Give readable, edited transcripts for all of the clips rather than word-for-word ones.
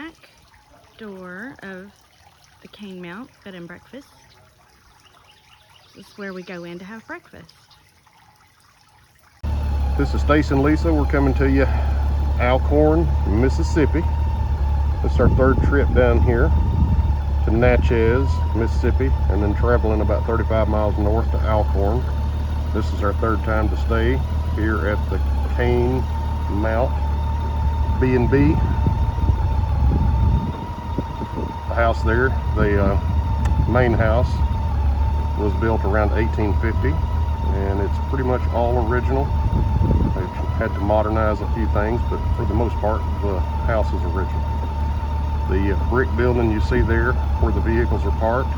back door of the Canemount Bed and Breakfast. This is where we go in to have breakfast. This is Stacy and Lisa. We're coming to you Alcorn, Mississippi. This is our third trip down here to Natchez, Mississippi, and then traveling about 35 miles north to Alcorn. This is our third time to stay here at the Canemount B&B. The house there, the main house, was built around 1850, and it's pretty much all original. They've had to modernize a few things, but for the most part, the house is original. The brick building you see there, where the vehicles are parked,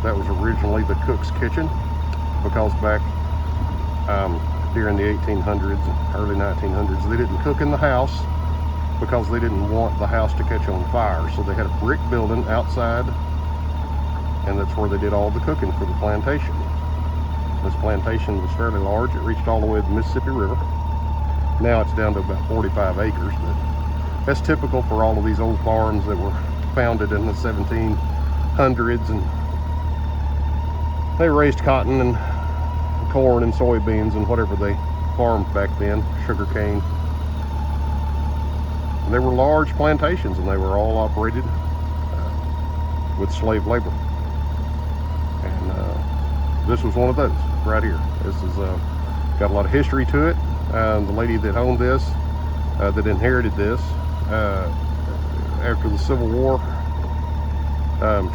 that was originally the cook's kitchen, because back during the 1800s and early 1900s, they didn't cook in the house because they didn't want the house to catch on fire. So they had a brick building outside, and that's where they did all the cooking for the plantation. This plantation was fairly large. It reached all the way to the Mississippi River. Now it's down to about 45 acres, but that's typical for all of these old farms that were founded in the 1700s, and they raised cotton and corn and soybeans and whatever they farmed back then, sugar cane. And they were large plantations, and they were all operated with slave labor. And this was one of those right here. This has got a lot of history to it. The lady that owned this, that inherited this after the Civil War,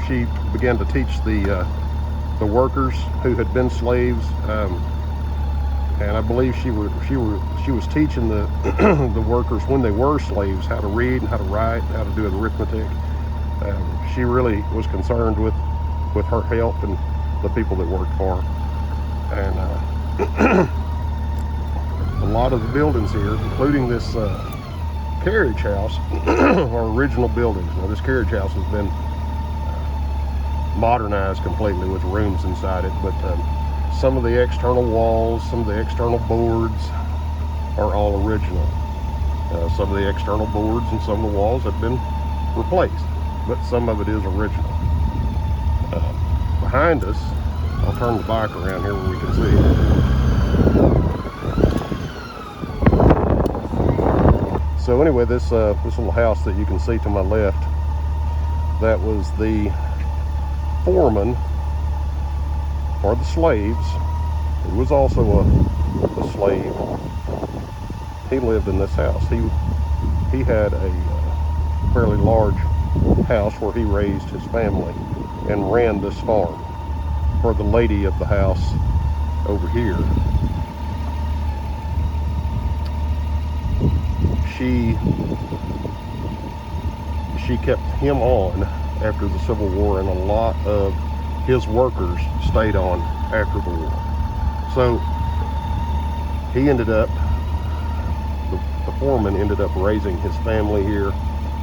she began to teach the workers who had been slaves, and I believe she was teaching the the workers when they were slaves how to read and how to write, how to do arithmetic. She really was concerned with her health and the people that worked for her. And a lot of the buildings here, including this carriage house, are original buildings. Now, this carriage house has been modernized completely with rooms inside it, but some of the external walls, some of the external boards are all original. Some of the external boards and some of the walls have been replaced, but some of it is original. Behind us, I'll turn the bike around here where we can see. So anyway, this little house that you can see to my left, that was the foreman for the slaves. He was also a slave. He lived in this house. He had a fairly large house where he raised his family and ran this farm for the lady of the house over here. She kept him on after the Civil War, and a lot of his workers stayed on after the war. So he ended up, the foreman ended up raising his family here,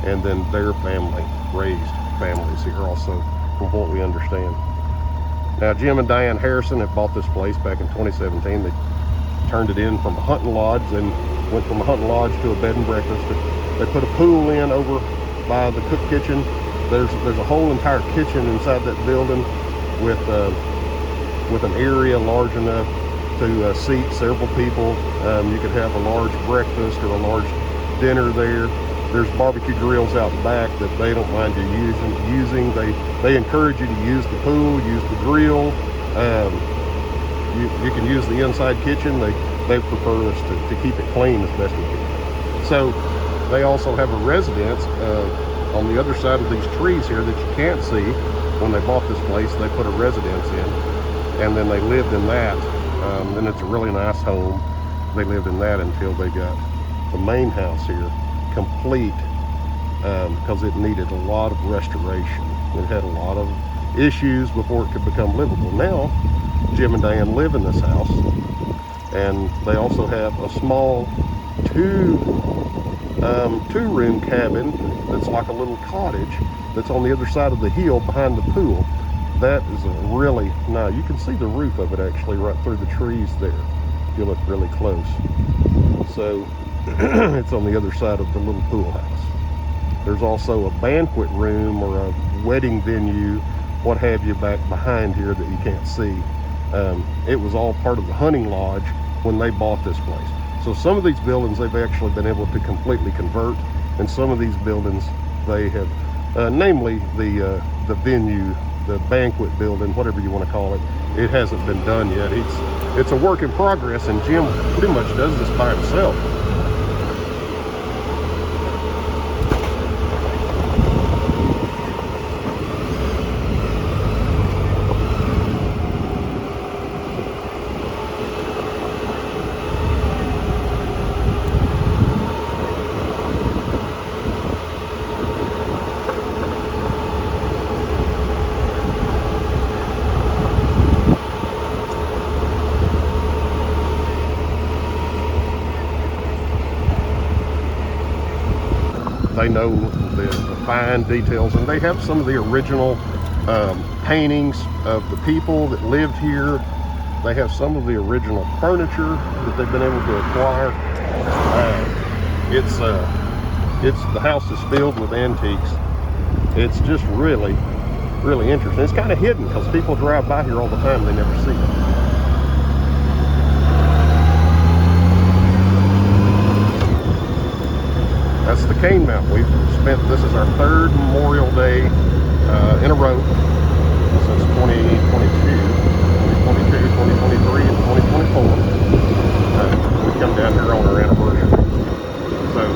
and then their family raised families here also, from what we understand. Now, Jim and Diane Harrison had bought this place back in 2017. They turned it in from a hunting lodge, then went from a hunting lodge to a bed and breakfast. They put a pool in over by the cook kitchen. There's a whole entire kitchen inside that building with an area large enough to seat several people. You could have a large breakfast or a large dinner there. There's barbecue grills out back that they don't mind you using. They encourage you to use the pool, use the grill. You can use the inside kitchen. They prefer us to keep it clean as best we can. So they also have a residence on the other side of these trees here that you can't see. When they bought this place, they put a residence in, and then they lived in that. And it's a really nice home. They lived in that until they got the main house here complete, because it needed a lot of restoration. It had a lot of issues before it could become livable. Now, Jim and Diane live in this house, and they also have a small two-room cabin that's like a little cottage that's on the other side of the hill behind the pool. That is a really nice, you can see the roof of it actually right through the trees there if you look really close. So it's on the other side of the little pool house. There's also a banquet room or a wedding venue, what have you, back behind here that you can't see. It was all part of the hunting lodge when they bought this place. So some of these buildings they've actually been able to completely convert, and some of these buildings they have, namely the venue, the banquet building, whatever you want to call it, it hasn't been done yet. It's a work in progress, and Jim pretty much does this by himself. They know the fine details, and they have some of the original paintings of the people that lived here. They have some of the original furniture that they've been able to acquire. The house is filled with antiques. It's just really, really interesting. It's kind of hidden because people drive by here all the time, they never see it. That's the Canemount. This is our third Memorial Day in a row since 2022, 2023, and 2024. We come down here on our anniversary. So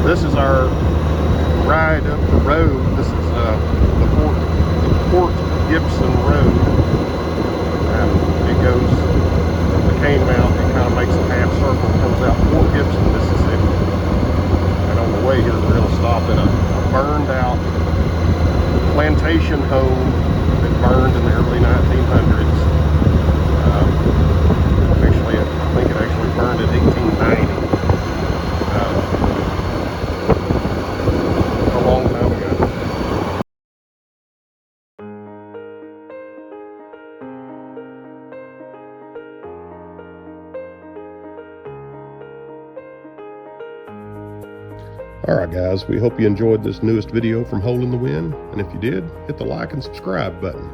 this is our ride up the road. This is the Fort Gibson Road. It goes from the Canemount. It kind of makes a half circle, comes out Fort Gibson, Mississippi. On the way here, we're going to stop at a burned out plantation home that burned in the early 1900s. Actually, I think it actually burned in 1890. A long time ago. Alright guys, we hope you enjoyed this newest video from Hole in the Wind, and if you did, hit the like and subscribe button.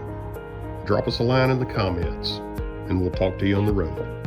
Drop us a line in the comments, and we'll talk to you on the road.